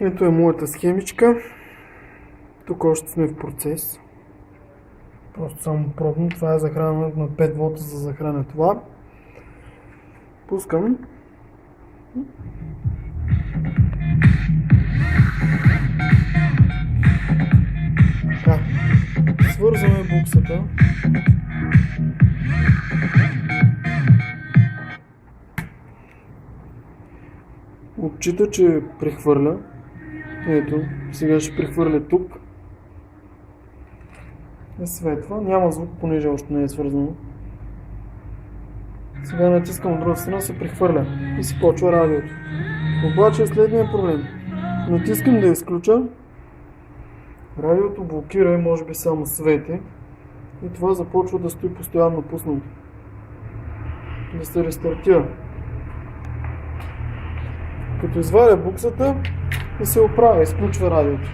Ето е моята схемичка. Тук още сме в процес. Просто само пробно. Това е захранването на 5 волта за захраня това. Пускам. Така. Свързваме буксата. Отчита, че прехвърля. Ето, сега ще прехвърля тук. Светва. Няма звук, понеже още не е свързано. Сега натискам от друга страна, се прехвърля и си почва радиото. Обаче следния проблем. Натискам да изключа. Радиото блокира и може би само свети. И това започва да стои постоянно пуснато. Да се рестартира. Като извадя буксата и се оправя, изключва радиото.